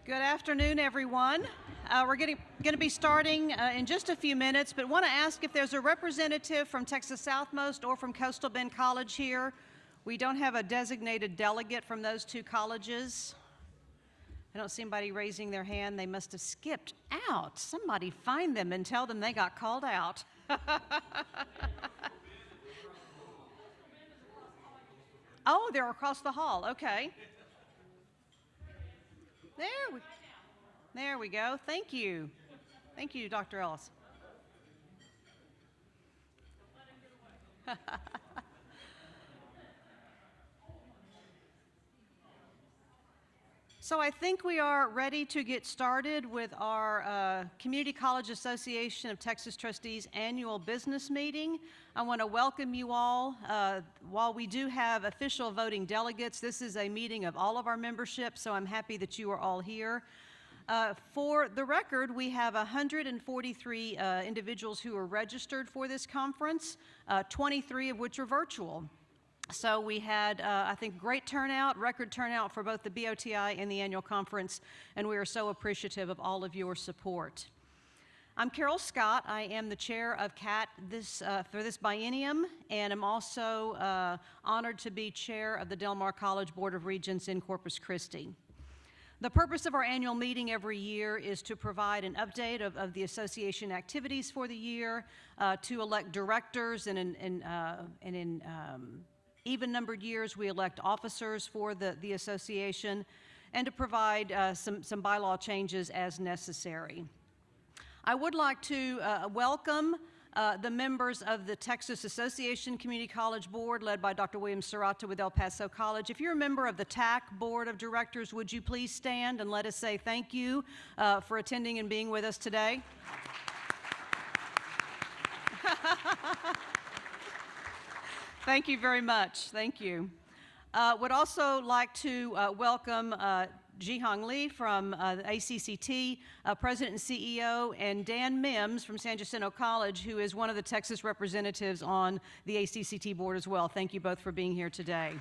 Good afternoon, everyone. We're going to be starting in just a few minutes, but want to ask if there's a representative from Texas Southmost or from Coastal Bend College here. We don't have a designated delegate from those two colleges. I don't see anybody raising their hand. They must have skipped out. Somebody find them and tell them they got called out. Oh, they're across the hall. Okay. There we go. Thank you. Thank you, Dr. Ellis. So I think we are ready to get started with our Community College Association of Texas Trustees annual business meeting. I want to welcome you all. While we do have official voting delegates, this is a meeting of all of our membership, so I'm happy that you are all here. For the record, we have 143 individuals who are registered for this conference, 23 of which are virtual. So we had, I think, great turnout, record turnout for both the BOTI and the annual conference, and we are so appreciative of all of your support. I'm Carol Scott. I am the chair of CATT for this biennium, and I'm also honored to be chair of the Del Mar College Board of Regents in Corpus Christi. The purpose of our annual meeting every year is to provide an update of the association activities for the year, to elect directors, and in even-numbered years, we elect officers for the association, and to provide some bylaw changes as necessary. I would like to welcome the members of the Texas Association Community College Board, led by Dr. William Serrata with El Paso College. If you're a member of the TAC Board of Directors, would you please stand and let us say thank you for attending and being with us today? Thank you very much. Thank you. Would also like to welcome Jihong Lee from the ACCT, President and CEO, and Dan Mims from San Jacinto College, who is one of the Texas representatives on the ACCT board as well. Thank you both for being here today.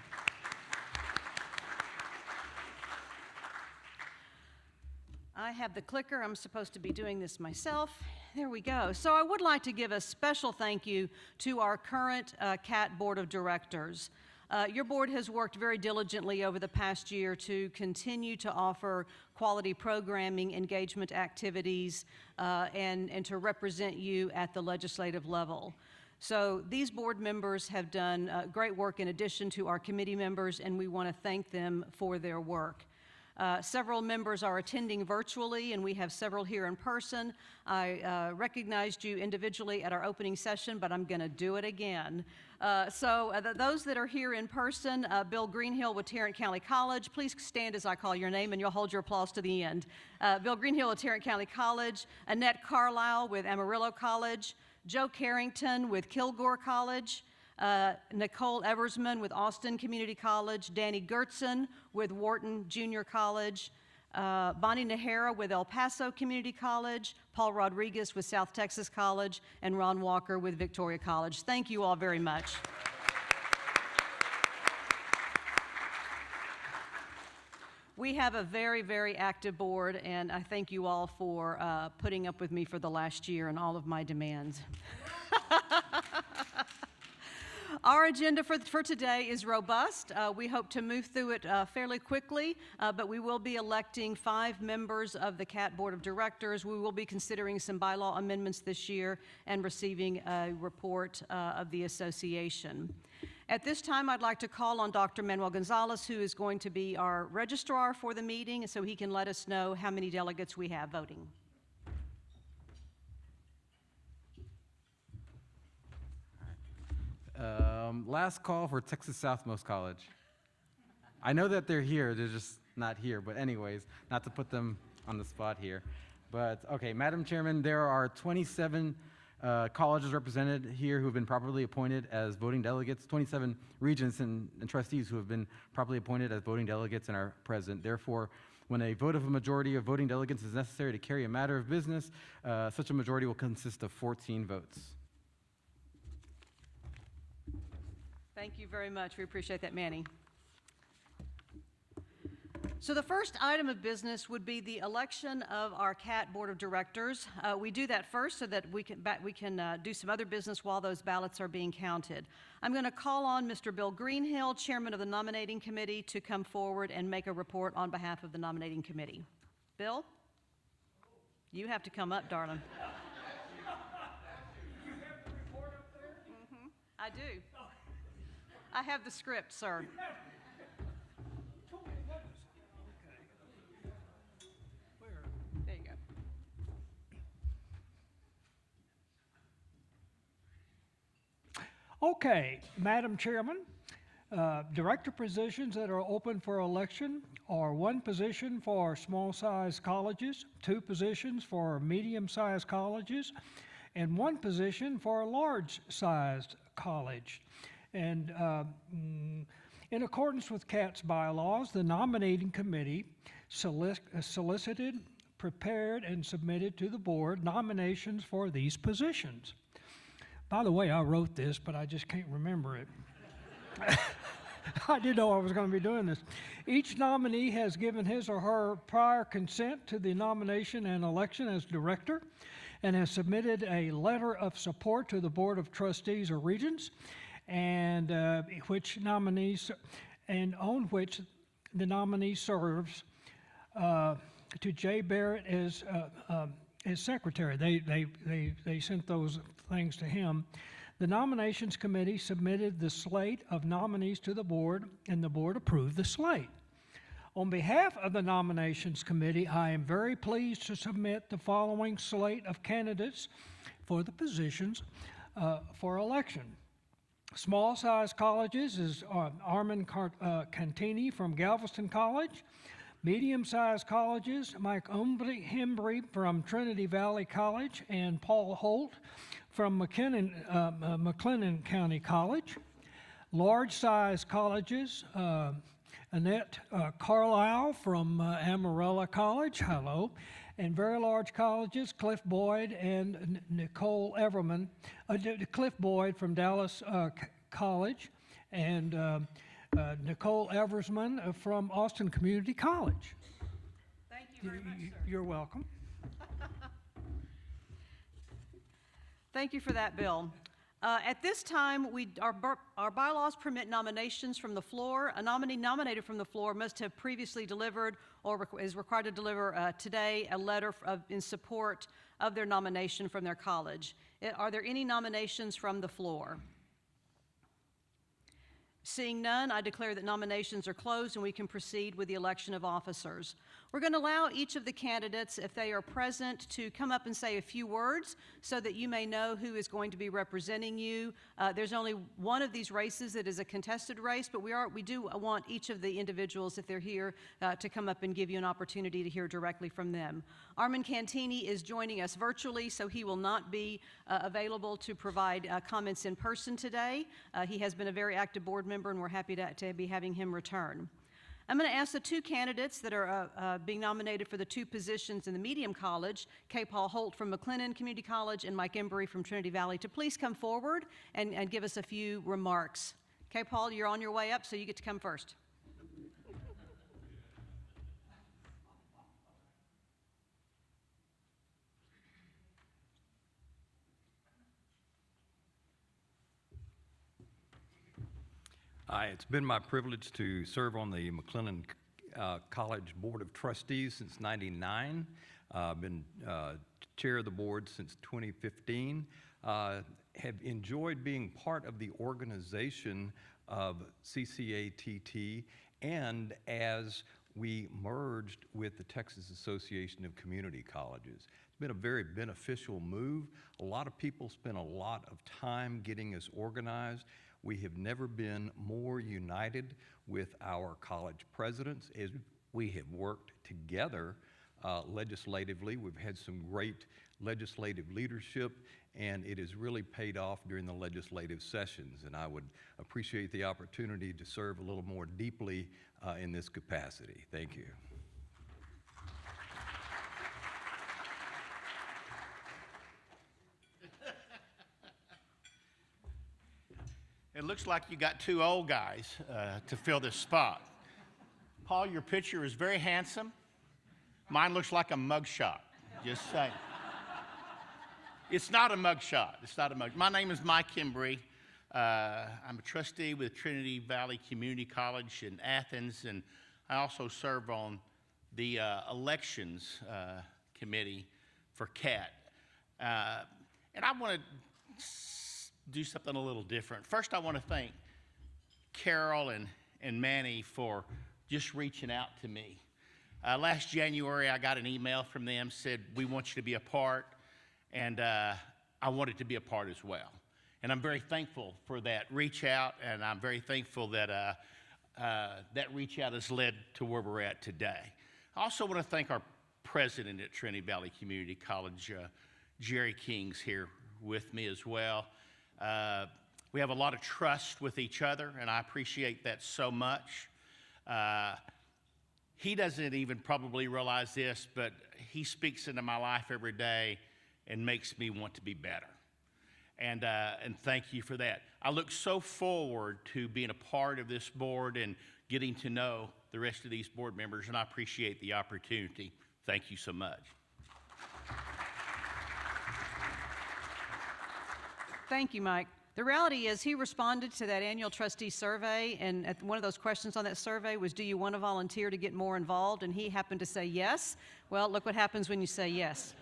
I have the clicker. I'm supposed to be doing this myself. There we go. So I would like to give a special thank you to our current CATT Board of Directors. Your board has worked very diligently over the past year to continue to offer quality programming, engagement activities, and to represent you at the legislative level. So these board members have done great work in addition to our committee members, and we want to thank them for their work. Several members are attending virtually, and we have several here in person. I recognized you individually at our opening session, but I'm going to do it again. Those that are here in person, Bill Greenhill with Tarrant County College, please stand as I call your name, and you'll hold your applause to the end. Bill Greenhill with Tarrant County College, Annette Carlisle with Amarillo College, Joe Carrington with Kilgore College, Nicole Eversman with Austin Community College, Danny Gertzen with Wharton Junior College, Bonnie Nahara with El Paso Community College, Paul Rodriguez with South Texas College, and Ron Walker with Victoria College. Thank you all very much. We have a very, very active board, and I thank you all for putting up with me for the last year and all of my demands. Our agenda for today is robust. We hope to move through it fairly quickly, but we will be electing 5 members of the CATT Board of Directors. We will be considering some bylaw amendments this year and receiving a report of the association. At this time, I'd like to call on Dr. Manuel Gonzalez, who is going to be our registrar for the meeting, so he can let us know how many delegates we have voting. Last call for Texas Southmost College. I know that they're here, they're just not here, but anyways, not to put them on the spot here. But okay, Madam Chairman, there are 27 colleges represented here who have been properly appointed as voting delegates, 27 regents and trustees who have been properly appointed as voting delegates and are present. Therefore, when a vote of a majority of voting delegates is necessary to carry a matter of business, such a majority will consist of 14 votes. Thank you very much. We appreciate that, Manny. So the first item of business would be the election of our CAT Board of Directors. We do that first so that we can do some other business while those ballots are being counted. I'm going to call on Mr. Bill Greenhill, Chairman of the Nominating Committee, to come forward and make a report on behalf of the Nominating Committee. Bill? You have to come up, darling. You have the report up there? I do. I have the script, sir. Oh, my goodness. Okay. Where? There you go. Okay, Madam Chairman, director positions that are open for election are 1 position for small-sized colleges, 2 positions for medium-sized colleges, and 1 position for a large-sized college. And in accordance with CATT's bylaws, the nominating committee solicited, prepared, and submitted to the board nominations for these positions. By the way, I wrote this, but I just can't remember it. I didn't know I was going to be doing this. Each nominee has given his or her prior consent to the nomination and election as director and has submitted a letter of support to the Board of Trustees or Regents, and which nominees and on which the nominee serves to Jay Barrett as secretary. They sent those things to him. The nominations committee submitted the slate of nominees to the board, and the board approved the slate. On behalf of the nominations committee, I am very pleased to submit the following slate of candidates for the positions for election. Small-sized colleges is Armin Cantini from Galveston College. Medium-sized colleges, Mike Hembry from Trinity Valley College and Paul Holt from McLennan County College. Large-sized colleges, Annette Carlisle from Amarella College, hello, and very large colleges, Cliff Boyd and Nicole Everman, Cliff Boyd from Dallas College, and Nicole Eversman from Austin Community College. Thank you very much, sir. You're welcome. Thank you for that, Bill. At this time, our bylaws permit nominations from the floor. A nominee nominated from the floor must have previously delivered or is required to deliver today a letter in support of their nomination from their college. Are there any nominations from the floor? Seeing none, I declare that nominations are closed and we can proceed with the election of officers. We're going to allow each of the candidates, if they are present, to come up and say a few words so that you may know who is going to be representing you. There's only one of these races that is a contested race, but we do want each of the individuals, if they're here, to come up and give you an opportunity to hear directly from them. Armin Cantini is joining us virtually, so he will not be available to provide comments in person today. He has been a very active board member, and we're happy to be having him return. I'm going to ask the 2 candidates that are being nominated for the 2 positions in the Medium College, K. Paul Holt from McLennan Community College and Mike Embry from Trinity Valley, to please come forward and give us a few remarks. K. Paul, you're on your way up, so you get to come first. It's been my privilege to serve on the McLennan College Board of Trustees since '99. I've been chair of the board since 2015. Have enjoyed being part of the organization of CCATT, and as we merged with the Texas Association of Community Colleges. It's been a very beneficial move. A lot of people spent a lot of time getting us organized. We have never been more united with our college presidents as we have worked together legislatively. We've had some great legislative leadership, and it has really paid off during the legislative sessions. And I would appreciate the opportunity to serve a little more deeply in this capacity. Thank you. It looks like you got 2 old guys to fill this spot. Paul, your picture is very handsome. Mine looks like a mugshot. Just saying. It's not a mugshot. It's not a mug. My name is Mike Embry. I'm a trustee with Trinity Valley Community College in Athens, and I also serve on the elections committee for CCATT. And I want to do something a little different. First, I want to thank Carol and Manny for just reaching out to me. Last January, I got an email from them, said, we want you to be a part, and I wanted to be a part as well. And I'm very thankful for that reach out, and I'm very thankful that that reach out has led to where we're at today. I also want to thank our president at Trinity Valley Community College, Jerry King's here with me as well. We have a lot of trust with each other, and I appreciate that so much. He doesn't even probably realize this, but he speaks into my life every day and makes me want to be better. And thank you for that. I look so forward to being a part of this board and getting to know the rest of these board members, and I appreciate the opportunity. Thank you so much. Thank you, Mike. The reality is he responded to that annual trustee survey, and one of those questions on that survey was, do you want to volunteer to get more involved? And he happened to say yes. Well, look what happens when you say yes.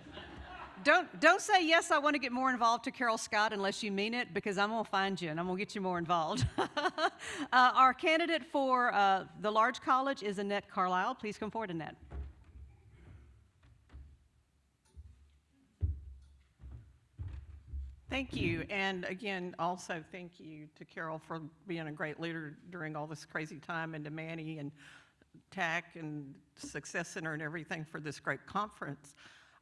Don't say yes, I want to get more involved to Carol Scott unless you mean it, because I'm going to find you and I'm going to get you more involved. Our candidate for the large college is Annette Carlisle. Please come forward, Annette. Thank you, and again, also thank you to Carol for being a great leader during all this crazy time, and to Manny and TAC and Success Center and everything for this great conference.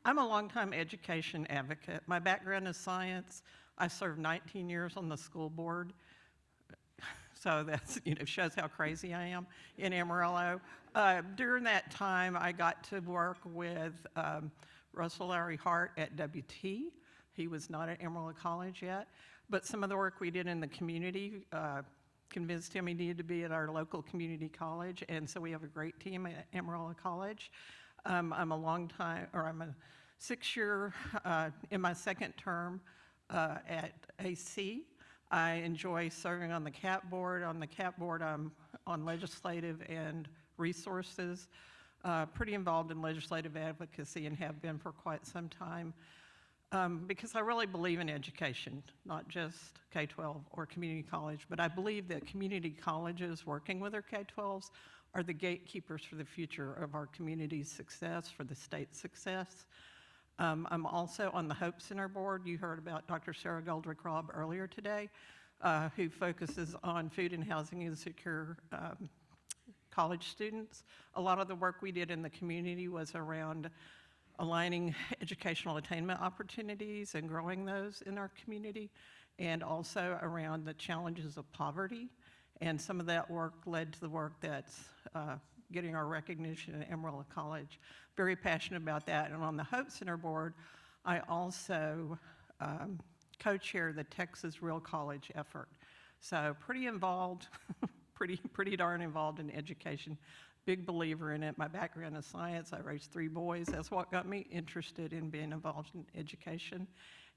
I'm a longtime education advocate. My background is science. I served 19 years on the school board, so that's, shows how crazy I am in Amarillo. During that time, I got to work with Russell Larry Hart at WT. He was not at Amarillo College yet, but some of the work we did in the community convinced him he needed to be at our local community college, and so we have a great team at Amarillo College. I'm a 6-year in my second term at AC. I enjoy serving on the CCATT board. On the CCATT board, I'm on legislative and resources, pretty involved in legislative advocacy and have been for quite some time. Because I really believe in education, not just K-12 or community college, but I believe that community colleges working with their K-12s are the gatekeepers for the future of our community's success, for the state's success. I'm also on the Hope Center board. You heard about Dr. Sarah Goldrick-Robb earlier today, who focuses on food and housing insecure college students. A lot of the work we did in the community was around aligning educational attainment opportunities and growing those in our community, and also around the challenges of poverty. And some of that work led to the work that's getting our recognition at Amarillo College. Very passionate about that. And on the Hope Center board, I also co-chair the Texas Real College effort. So pretty involved, pretty darn involved in education. Big believer in it. My background is science. I raised 3 boys. That's what got me interested in being involved in education,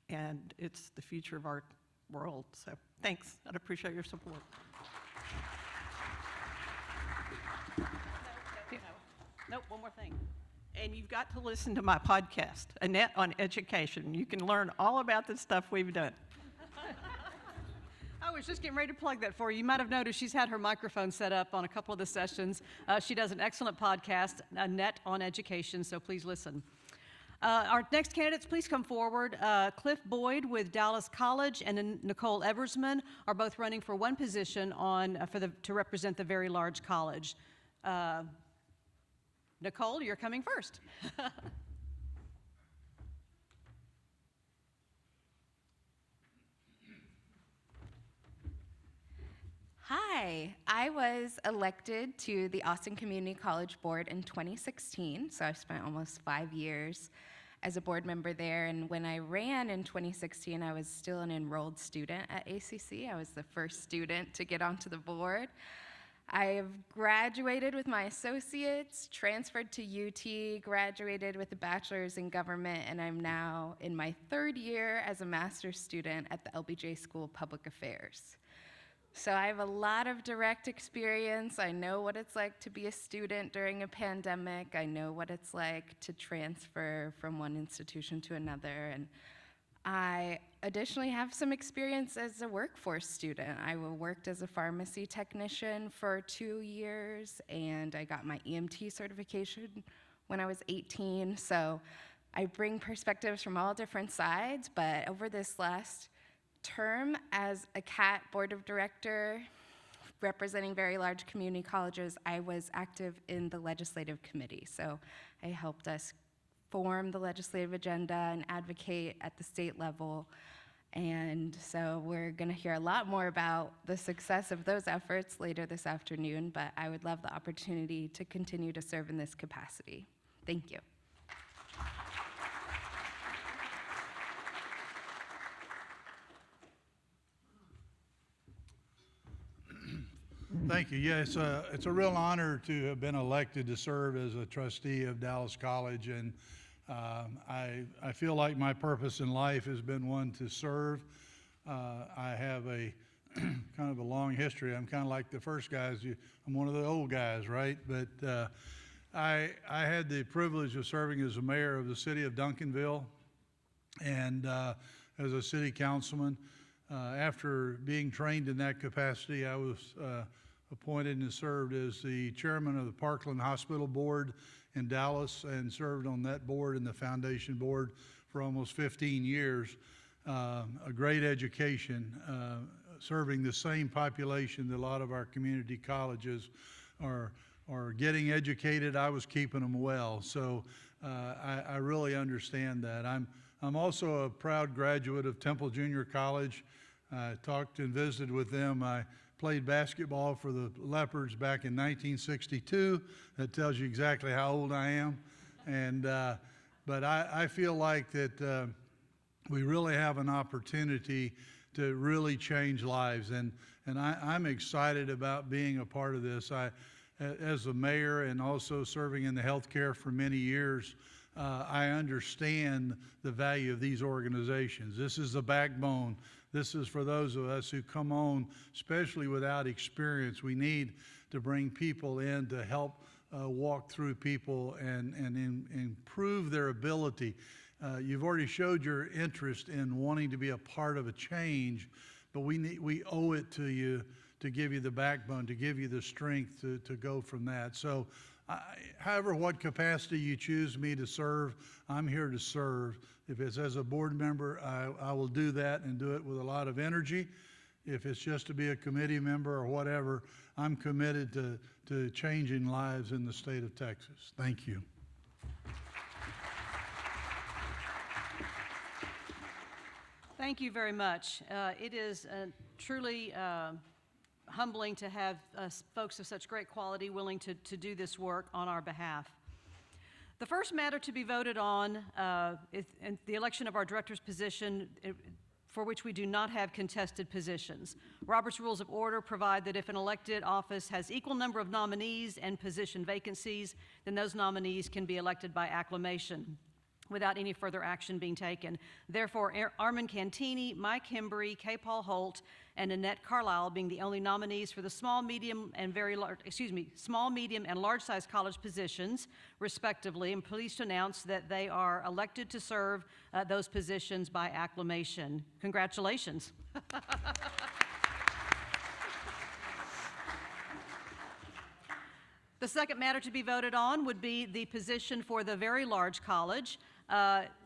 and it's the future of our world. So thanks. I'd appreciate your support. Nope, one more thing. And you've got to listen to my podcast, Annette on Education. You can learn all about the stuff we've done. I was just getting ready to plug that for you. You might have noticed she's had her microphone set up on a couple of the sessions. She does an excellent podcast, Annette on Education, so please listen. Our next candidates, please come forward. Cliff Boyd with Dallas College and Nicole Eversman are both running for one position to represent the very large college. Nicole, you're coming first. Hi, I was elected to the Austin Community College Board in 2016, so I've spent almost 5 years as a board member there, and when I ran in 2016, I was still an enrolled student at ACC. I was the first student to get onto the board. I've graduated with my associates, transferred to UT, graduated with a bachelor's in government, and I'm now in my 3rd year as a master's student at the LBJ School of Public Affairs. So I have a lot of direct experience. I know what it's like to be a student during a pandemic. I know what it's like to transfer from one institution to another. And I additionally have some experience as a workforce student. I worked as a pharmacy technician for 2 years, and I got my EMT certification when I was 18. So I bring perspectives from all different sides, but over this last term as a CCATT board of director representing very large community colleges, I was active in the legislative committee. So I helped us form the legislative agenda and advocate at the state level. And so we're going to hear a lot more about the success of those efforts later this afternoon, but I would love the opportunity to continue to serve in this capacity. Thank you. Thank you. Yeah, it's a real honor to have been elected to serve as a trustee of Dallas College, and I feel like my purpose in life has been one to serve. I have a kind of a long history. I'm kind of like the first guys. I'm one of the old guys, right? But I had the privilege of serving as a mayor of the city of Duncanville and as a city councilman. After being trained in that capacity, I was appointed and served as the chairman of the Parkland Hospital Board in Dallas and served on that board and the foundation board for almost 15 years. A great education, serving the same population that a lot of our community colleges are getting educated. I was keeping them well, so I really understand that. I'm also a proud graduate of Temple Junior College. I talked and visited with them. I played basketball for the Leopards back in 1962. That tells you exactly how old I am. And but I feel like that we really have an opportunity to really change lives, and I'm excited about being a part of this. As a mayor and also serving in the healthcare for many years, I understand the value of these organizations. This is the backbone. This is for those of us who come on, especially without experience. We need to bring people in to help walk through people and improve their ability. You've already showed your interest in wanting to be a part of a change, but we owe it to you to give you the backbone, to give you the strength to go from that. So however, what capacity you choose me to serve, I'm here to serve. If it's as a board member, I will do that and do it with a lot of energy. If it's just to be a committee member or whatever, I'm committed to changing lives in the state of Texas. Thank you. Thank you very much. It is truly humbling to have folks of such great quality willing to do this work on our behalf. The first matter to be voted on is the election of our director's position, for which we do not have contested positions. Robert's Rules of Order provide that if an elected office has equal number of nominees and position vacancies, then those nominees can be elected by acclamation without any further action being taken. Therefore, Armand Cantini, Mike Hembry, K. Paul Holt, and Annette Carlisle being the only nominees for the small, medium, and large-size college positions, respectively. I'm pleased to announce that they are elected to serve those positions by acclamation. Congratulations. The second matter to be voted on would be the position for the very large college.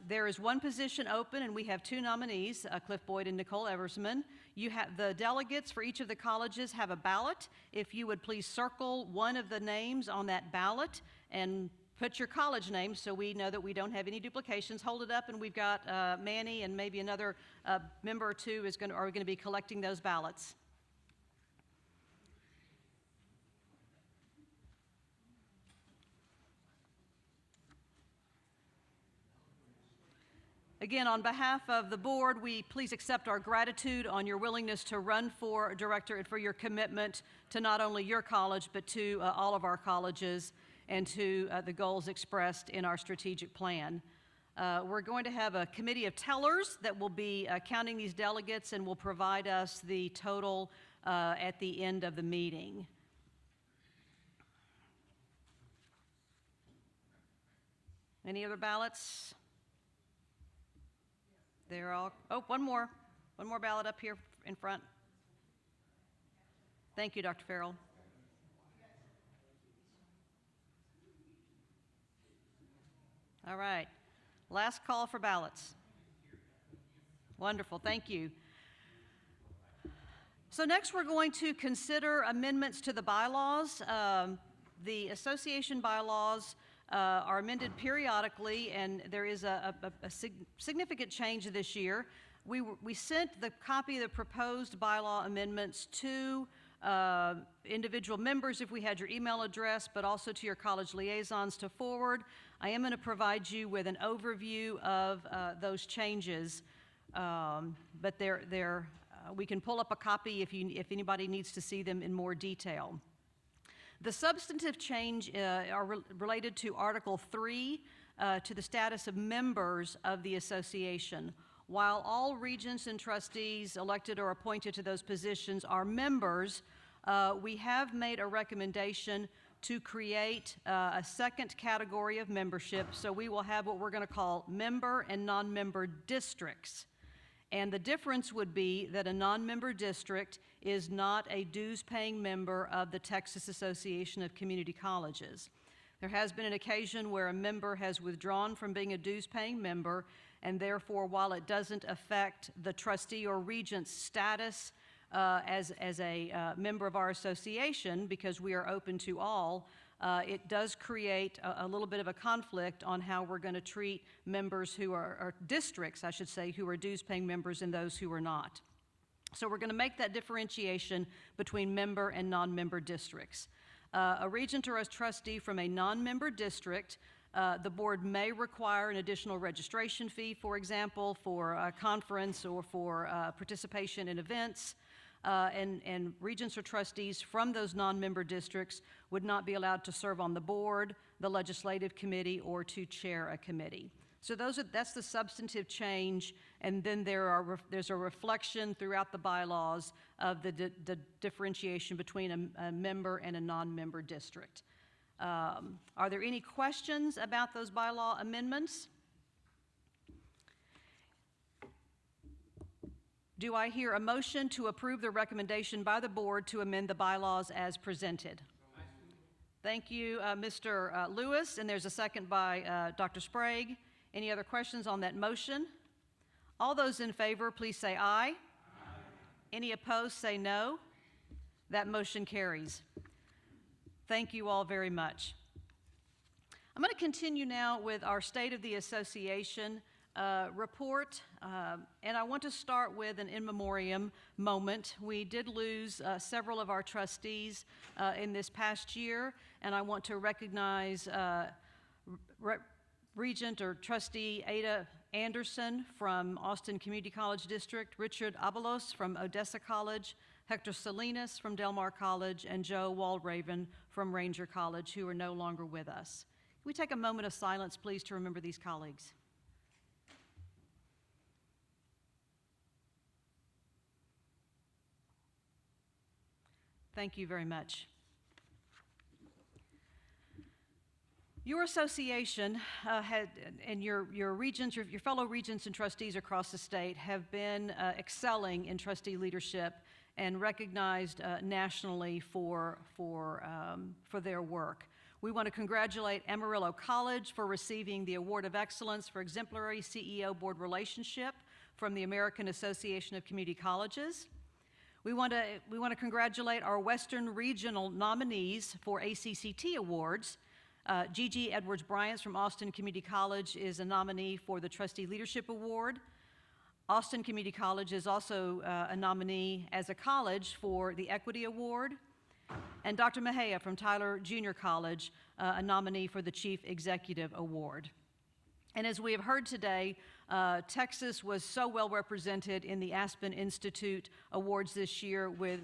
There is one position open, and we have two nominees, Cliff Boyd and Nicole Eversman. The delegates for each of the colleges have a ballot. If you would please circle one of the names on that ballot and put your college name so we know that we don't have any duplications. Hold it up, and we've got Manny and maybe another member or two are going to be collecting those ballots. Again, on behalf of the board, we please accept our gratitude on your willingness to run for director and for your commitment to not only your college, but to all of our colleges and to the goals expressed in our strategic plan. We're going to have a committee of tellers that will be counting these delegates and will provide us the total at the end of the meeting. Any other ballots? They're all, oh, one more ballot up here in front. Thank you, Dr. Farrell. All right, last call for ballots. Wonderful, thank you. So next we're going to consider amendments to the bylaws. The association bylaws are amended periodically, and there is a significant change this year. We sent the copy of the proposed bylaw amendments to individual members if we had your email address, but also to your college liaisons to forward. I am going to provide you with an overview of those changes, but we can pull up a copy if anybody needs to see them in more detail. The substantive change are related to Article 3, to the status of members of the association. While all regents and trustees elected or appointed to those positions are members, we have made a recommendation to create a second category of membership. So we will have what we're going to call member and non-member districts. And the difference would be that a non-member district is not a dues-paying member of the Texas Association of Community Colleges. There has been an occasion where a member has withdrawn from being a dues-paying member, and therefore, while it doesn't affect the trustee or regent's status as a member of our association, because we are open to all, it does create a little bit of a conflict on how we're going to treat members who are districts, I should say, who are dues-paying members and those who are not. So we're going to make that differentiation between member and non-member districts. A regent or a trustee from a non-member district, the board may require an additional registration fee, for example, for a conference or for participation in events. And regents or trustees from those non-member districts would not be allowed to serve on the board, the legislative committee, or to chair a committee. So that's the substantive change, and then there's a reflection throughout the bylaws of the differentiation between a member and a non-member district. Are there any questions about those bylaw amendments? Do I hear a motion to approve the recommendation by the board to amend the bylaws as presented? Thank you, Mr. Lewis, and there's a second by Dr. Sprague. Any other questions on that motion? All those in favor, please say aye. Aye. Any opposed, say no. That motion carries. Thank you all very much. I'm going to continue now with our State of the Association report, and I want to start with an in memoriam moment. We did lose several of our trustees in this past year, and I want to recognize Regent or Trustee Ada Anderson from Austin Community College District, Richard Abalos from Odessa College, Hector Salinas from Del Mar College, and Joe Walraven from Ranger College, who are no longer with us. Can we take a moment of silence, please, to remember these colleagues? Thank you very much. Your association and your regents, your fellow regents and trustees across the state have been excelling in trustee leadership and recognized nationally for their work. We want to congratulate Amarillo College for receiving the Award of Excellence for Exemplary CEO Board Relationship from the American Association of Community Colleges. We want to congratulate our Western Regional nominees for ACCT Awards. Gigi Edwards-Bryant from Austin Community College is a nominee for the Trustee Leadership Award. Austin Community College is also a nominee as a college for the Equity Award. And Dr. Mejia from Tyler Junior College, a nominee for the Chief Executive Award. And as we have heard today, Texas was so well represented in the Aspen Institute Awards this year with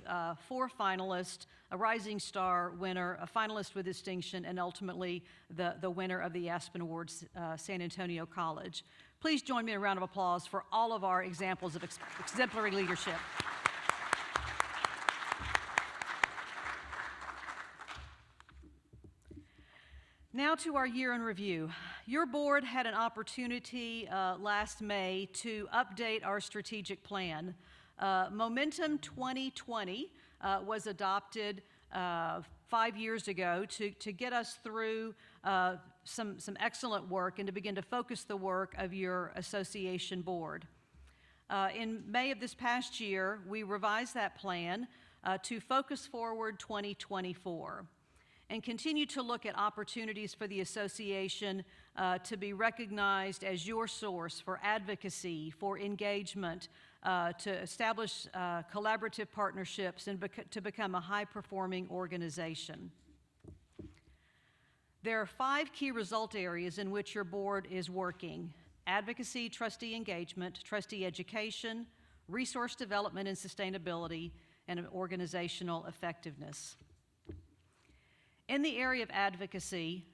4 finalists, a Rising Star winner, a finalist with distinction, and ultimately the winner of the Aspen Awards, San Antonio College. Please join me in a round of applause for all of our examples of exemplary leadership. Now to our year in review. Your board had an opportunity last May to update our strategic plan. Momentum 2020 was adopted 5 years ago to get us through some excellent work and to begin to focus the work of your association board. In May of this past year, we revised that plan to Focus Forward 2024 and continue to look at opportunities for the association to be recognized as your source for advocacy, for engagement, to establish collaborative partnerships, and to become a high-performing organization. There are 5 key result areas in which your board is working: advocacy, trustee engagement, trustee education, resource development and sustainability, and organizational effectiveness. In the area of advocacy,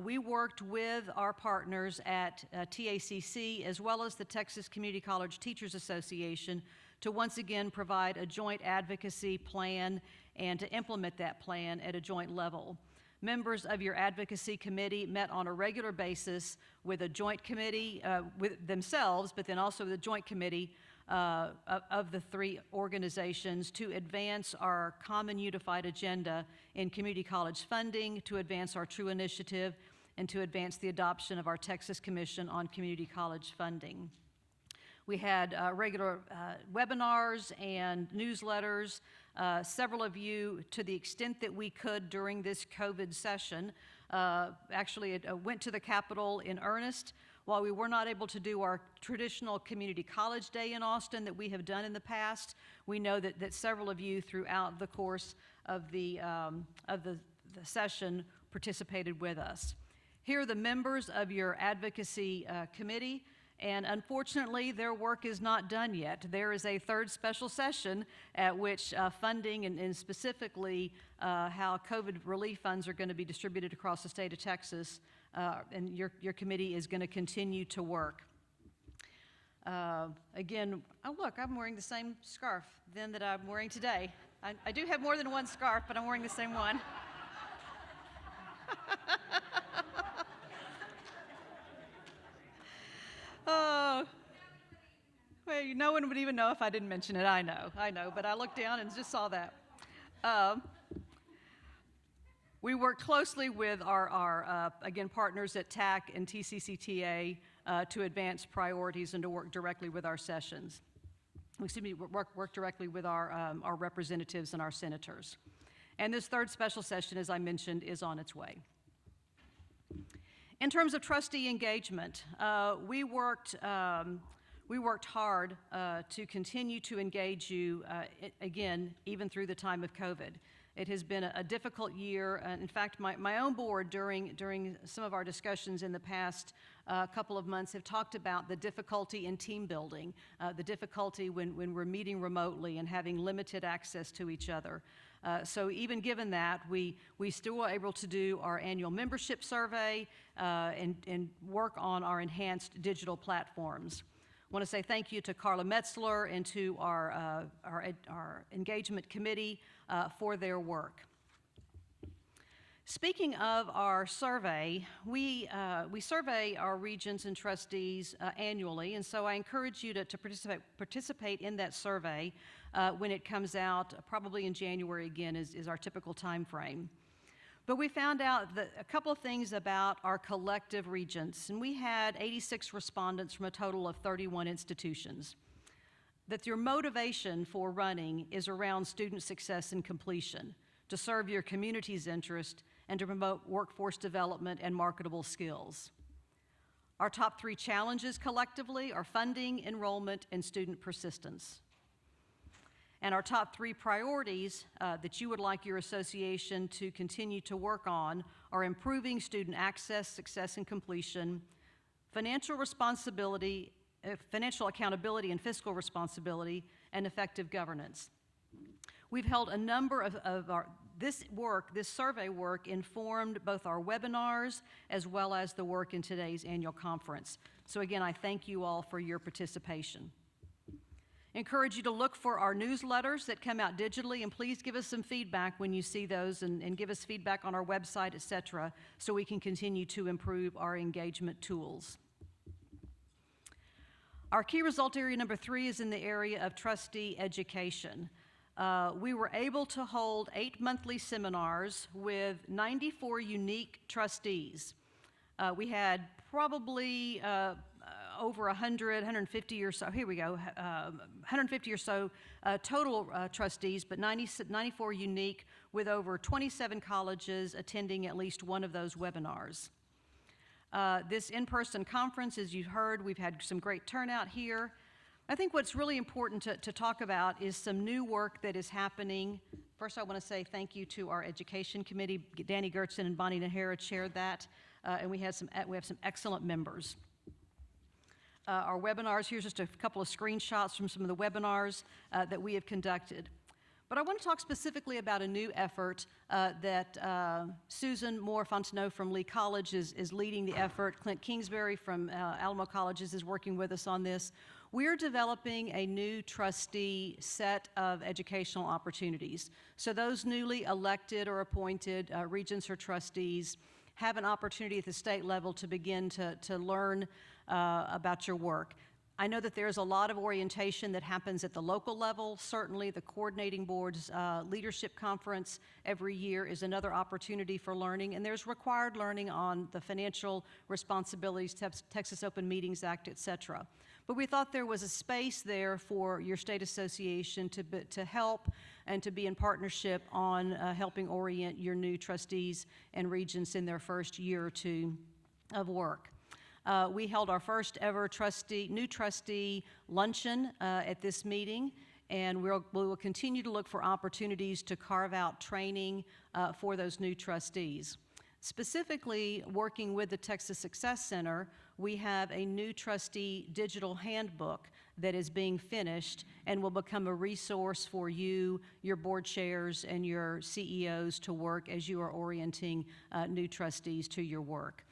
we worked with our partners at TACC as well as the Texas Community College Teachers Association to once again provide a joint advocacy plan and to implement that plan at a joint level. Members of your advocacy committee met on a regular basis with a joint committee with themselves, but then also the joint committee of the 3 organizations to advance our common unified agenda in community college funding, to advance our True Initiative, and to advance the adoption of our Texas Commission on Community College Funding. We had regular webinars and newsletters. Several of you, to the extent that we could during this COVID session, actually went to the Capitol in earnest. While we were not able to do our traditional community college day in Austin that we have done in the past, we know that several of you throughout the course of the session participated with us. Here are the members of your advocacy committee, and unfortunately their work is not done yet. There is a 3rd special session at which funding and specifically how COVID relief funds are going to be distributed across the state of Texas, and your committee is going to continue to work. Again, oh look, I'm wearing the same scarf then that I'm wearing today. I do have more than one scarf, but I'm wearing the same one. Oh, well, no one would even know if I didn't mention it. I know, but I looked down and just saw that. We work closely with our again, partners at TAC and TCCTA to advance priorities and to work directly with our sessions. Excuse me, work directly with our representatives and our senators. And this 3rd special session, as I mentioned, is on its way. In terms of trustee engagement, we worked hard to continue to engage you, again, even through the time of COVID. It has been a difficult year. In fact, my own board during some of our discussions in the past couple of months have talked about the difficulty in team building, the difficulty when we're meeting remotely and having limited access to each other. So even given that, we still were able to do our annual membership survey and work on our enhanced digital platforms. I want to say thank you to Carla Metzler and to our engagement committee for their work. Speaking of our survey, we survey our regents and trustees annually, and so I encourage you to participate in that survey when it comes out, probably in January again is our typical time frame. But we found out that a couple of things about our collective regents, and we had 86 respondents from a total of 31 institutions. That your motivation for running is around student success and completion, to serve your community's interest, and to promote workforce development and marketable skills. Our top 3 challenges collectively are funding, enrollment, and student persistence. And our top 3 priorities that you would like your association to continue to work on are improving student access, success, and completion, financial responsibility, financial accountability and fiscal responsibility, and effective governance. We've held a number of this survey work informed both our webinars as well as the work in today's annual conference. So again, I thank you all for your participation. Encourage you to look for our newsletters that come out digitally, and please give us some feedback when you see those, and give us feedback on our website, et cetera, so we can continue to improve our engagement tools. Our key result area number 3 is in the area of trustee education. We were able to hold 8 monthly seminars with 94 unique trustees. We had probably over 100, 150 or so, here we go, 150 or so total trustees, but 94 unique, with over 27 colleges attending at least one of those webinars. This in-person conference, as you heard, we've had some great turnout here. I think what's really important to talk about is some new work that is happening. First, I want to say thank you to our education committee. Danny Gertzen and Bonnie Nahara chaired that, and we have some excellent members. Our webinars, here's just a couple of screenshots from some of the webinars that we have conducted. But I want to talk specifically about a new effort that Susan Moore-Fontenot from Lee College is leading the effort. Clint Kingsbury from Alamo Colleges is working with us on this. We're developing a new trustee set of educational opportunities. So those newly elected or appointed regents or trustees have an opportunity at the state level to begin to learn about your work. I know that there's a lot of orientation that happens at the local level. Certainly the coordinating board's leadership conference every year is another opportunity for learning, and there's required learning on the financial responsibilities, Texas Open Meetings Act, et cetera. But we thought there was a space there for your state association to help and to be in partnership on helping orient your new trustees and regents in their first year or two of work. We held our first ever new trustee luncheon at this meeting, and we will continue to look for opportunities to carve out training for those new trustees. Specifically, working with the Texas Success Center, we have a new trustee digital handbook that is being finished and will become a resource for you, your board chairs, and your CEOs to work as you are orienting new trustees to your work.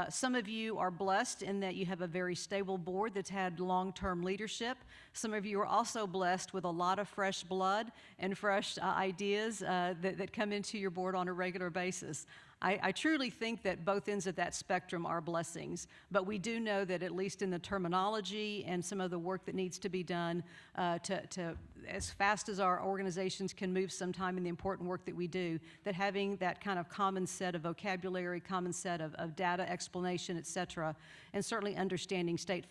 Some of you are blessed in that you have a very stable board that's had long-term leadership. Some of you are also blessed with a lot of fresh blood and fresh ideas that come into your board on a regular basis. I truly think that both ends of that spectrum are blessings, but we do know that at least in the terminology and some of the work that needs to be done to as fast as our organizations can move sometime in the important work that we do, that having that kind of common set of vocabulary, common set of data explanation, et cetera, and certainly understanding state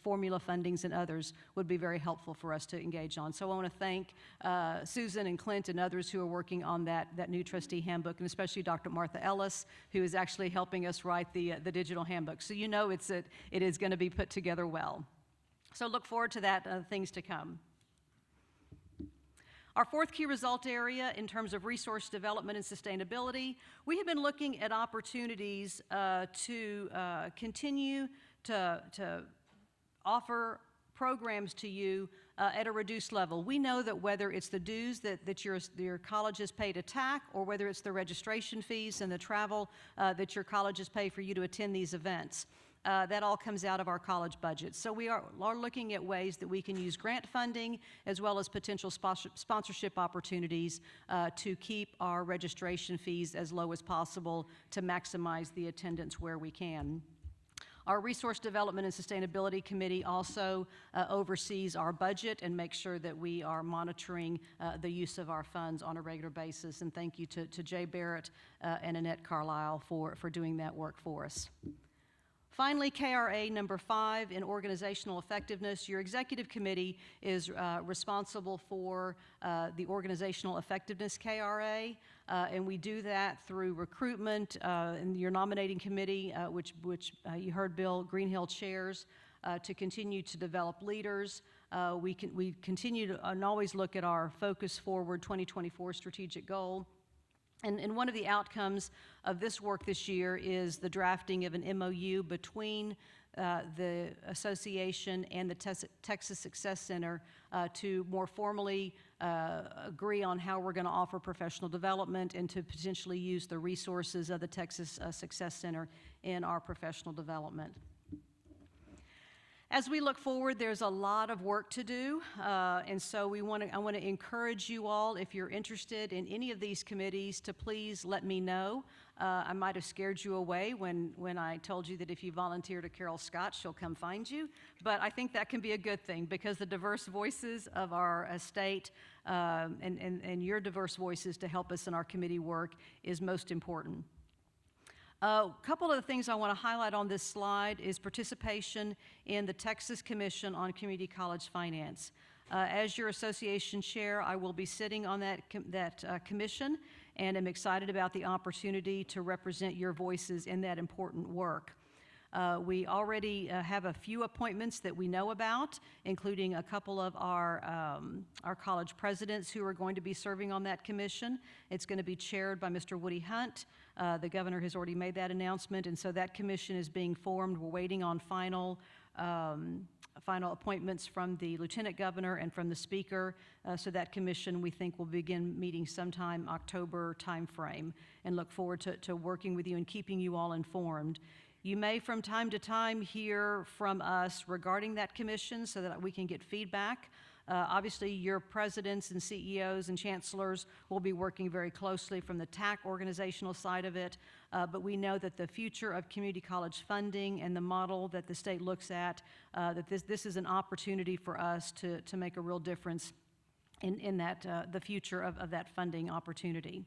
formula fundings and others would be very helpful for us to engage on. So I want to thank Susan and Clint and others who are working on that new trustee handbook, and especially Dr. Martha Ellis, who is actually helping us write the digital handbook. So you know it is going to be put together well. So look forward to that, things to come. Our fourth key result area in terms of resource development and sustainability, we have been looking at opportunities to continue to offer programs to you at a reduced level. We know that whether it's the dues that your colleges pay to TAC, or whether it's the registration fees and the travel that your colleges pay for you to attend these events, that all comes out of our college budget. So we are looking at ways that we can use grant funding as well as potential sponsorship opportunities to keep our registration fees as low as possible to maximize the attendance where we can. Our Resource Development and Sustainability Committee also oversees our budget and makes sure that we are monitoring the use of our funds on a regular basis. And thank you to Jay Barrett and Annette Carlisle for doing that work for us. Finally, KRA number 5 in organizational effectiveness. Your executive committee is responsible for the organizational effectiveness KRA, and we do that through recruitment in your nominating committee, which you heard Bill Greenhill chairs, to continue to develop leaders. We continue to and always look at our Focus Forward 2024 strategic goal. And one of the outcomes of this work this year is the drafting of an MOU between the association and the Texas Success Center to more formally agree on how we're going to offer professional development and to potentially use the resources of the Texas Success Center in our professional development. As we look forward, there's a lot of work to do, and so I want to encourage you all, if you're interested in any of these committees, to please let me know. I might have scared you away when I told you that if you volunteer to Carol Scott, she'll come find you, but I think that can be a good thing because the diverse voices of our state and your diverse voices to help us in our committee work is most important. A couple of the things I want to highlight on this slide is participation in the Texas Commission on Community College Finance. As your association chair, I will be sitting on that commission, and I'm excited about the opportunity to represent your voices in that important work. We already have a few appointments that we know about, including a couple of our college presidents who are going to be serving on that commission. It's going to be chaired by Mr. Woody Hunt. The governor has already made that announcement, and so that commission is being formed. We're waiting on final appointments from the lieutenant governor and from the speaker. So that commission, we think, will begin meeting sometime October timeframe, and look forward to working with you and keeping you all informed. You may from time to time hear from us regarding that commission so that we can get feedback. Obviously, your presidents and CEOs and chancellors will be working very closely from the TAC organizational side of it, but we know that the future of community college funding and the model that the state looks at, that this is an opportunity for us to make a real difference in that, the future of that funding opportunity.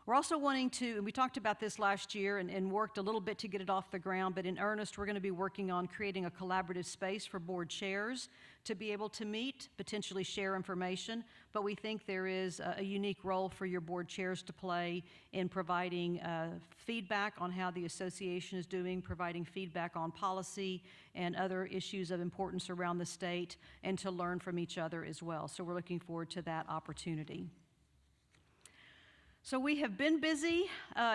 We're also wanting to, and we talked about this last year and worked a little bit to get it off the ground, but in earnest, we're going to be working on creating a collaborative space for board chairs to be able to meet, potentially share information, but we think there is a unique role for your board chairs to play in providing feedback on how the association is doing, providing feedback on policy and other issues of importance around the state, and to learn from each other as well. So we're looking forward to that opportunity. So we have been busy,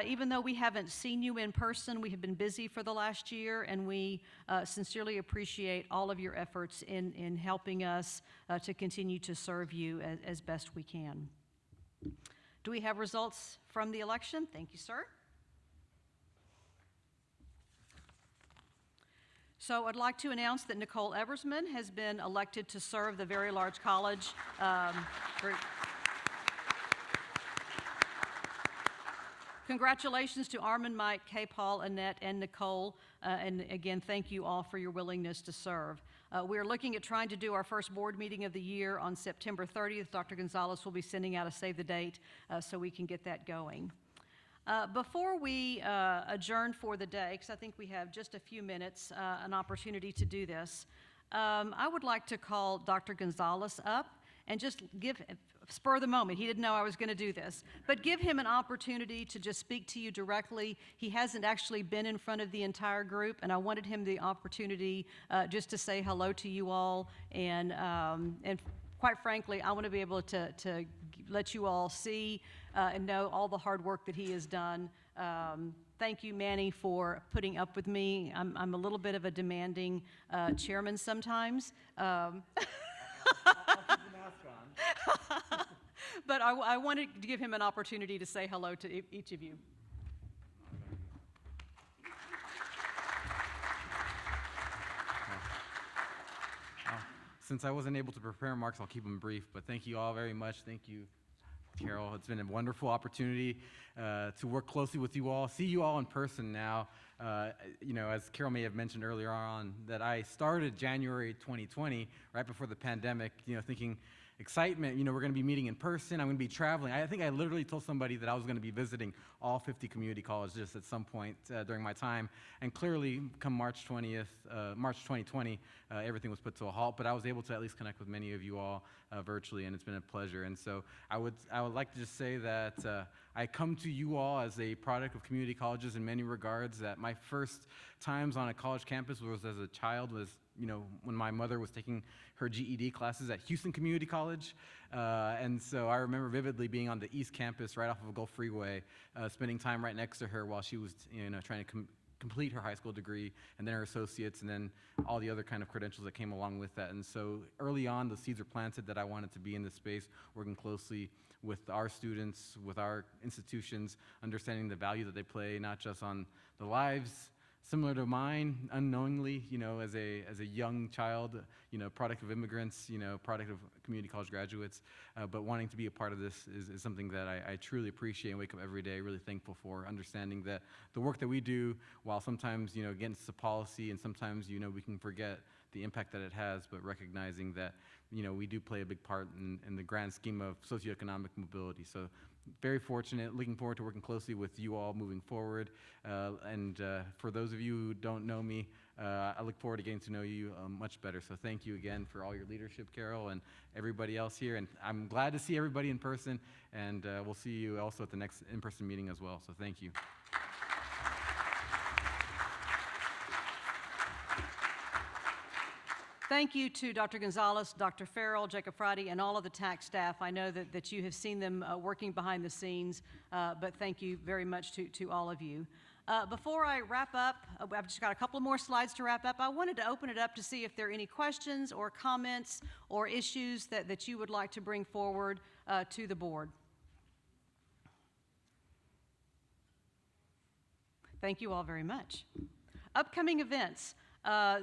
even though we haven't seen you in person, we have been busy for the last year, and we sincerely appreciate all of your efforts in helping us to continue to serve you as best we can. Do we have results from the election? Thank you, sir. So I'd like to announce that Nicole Eversman has been elected to serve the very large college group. Congratulations to Armin, Mike, Kay, Paul, Annette, and Nicole, and again, thank you all for your willingness to serve. We're looking at trying to do our first board meeting of the year on September 30th. Dr. Gonzalez will be sending out a save the date so we can get that going. Before we adjourn for the day, because I think we have just a few minutes, an opportunity to do this, I would like to call Dr. Gonzalez up and just spur the moment. He didn't know I was going to do this, but give him an opportunity to just speak to you directly. He hasn't actually been in front of the entire group, and I wanted him the opportunity just to say hello to you all, and quite frankly, I want to be able to let you all see and know all the hard work that he has done. Thank you, Manny, for putting up with me. I'm a little bit of a demanding chairman sometimes. I'll keep the mask on. But I wanted to give him an opportunity to say hello to each of you. Since I wasn't able to prepare remarks, I'll keep them brief, but thank you all very much. Thank you, Carol. It's been a wonderful opportunity to work closely with you all, see you all in person now. You know, as Carol may have mentioned earlier on, that I started January 2020, right before the pandemic, you know, thinking, excitement, you know, we're going to be meeting in person, I'm going to be traveling. I think I literally told somebody that I was going to be visiting all 50 community colleges at some point during my time, and clearly come March 2020, everything was put to a halt, but I was able to at least connect with many of you all virtually, and it's been a pleasure. And so I would like to just say that I come to you all as a product of community colleges in many regards, that my first times on a college campus was as a child, was, you know, when my mother was taking her GED classes at Houston Community College. And so I remember vividly being on the East Campus right off of a Gulf Freeway, spending time right next to her while she was, you know, trying to complete her high school degree, and then her associates, and then all the other kind of credentials that came along with that. And so early on, the seeds were planted that I wanted to be in this space, working closely with our students, with our institutions, understanding the value that they play, not just on the lives similar to mine, unknowingly, as a young child, product of immigrants, product of community college graduates, but wanting to be a part of this is something that I truly appreciate and wake up every day really thankful for, understanding that the work that we do, while sometimes, against the policy and sometimes, we can forget the impact that it has, but recognizing that, we do play a big part in the grand scheme of socioeconomic mobility. So very fortunate, looking forward to working closely with you all moving forward. And for those of you who don't know me, I look forward to getting to know you much better. So thank you again for all your leadership, Carol, and everybody else here. And I'm glad to see everybody in person, and we'll see you also at the next in-person meeting as well. So thank you. Thank you to Dr. Gonzalez, Dr. Farrell, Jacob Friday, and all of the TAC staff. I know that you have seen them working behind the scenes, but thank you very much to all of you. Before I wrap up, I've just got a couple more slides to wrap up. I wanted to open it up to see if there are any questions or comments or issues that you would like to bring forward to the board. Thank you all very much. Upcoming events.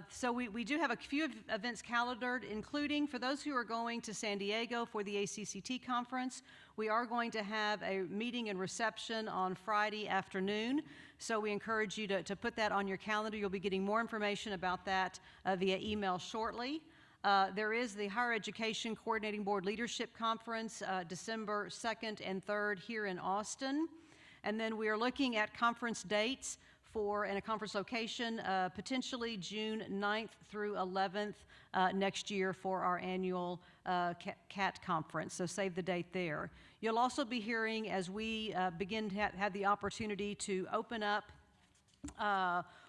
So we do have a few events calendared, including for those who are going to San Diego for the ACCT conference. We are going to have a meeting and reception on Friday afternoon, so we encourage you to put that on your calendar. You'll be getting more information about that via email shortly. There is the Higher Education Coordinating Board Leadership Conference, December 2nd and 3rd here in Austin. And then we are looking at conference dates and a conference location, potentially June 9th through 11th next year for our annual CCATT conference, so save the date there. You'll also be hearing as we begin to have the opportunity to open up,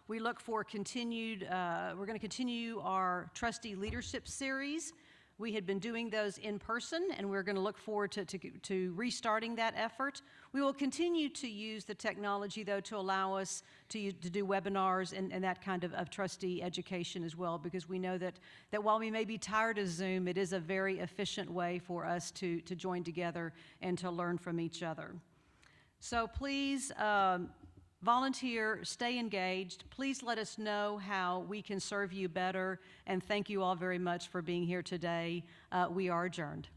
we look for we're going to continue our trustee leadership series. We had been doing those in person, and we're going to look forward to restarting that effort. We will continue to use the technology, though, to allow us to do webinars and that kind of trustee education as well, because we know that while we may be tired of Zoom, it is a very efficient way for us to join together and to learn from each other. So please, volunteer, stay engaged. Please let us know how we can serve you better, and thank you all very much for being here today. We are adjourned.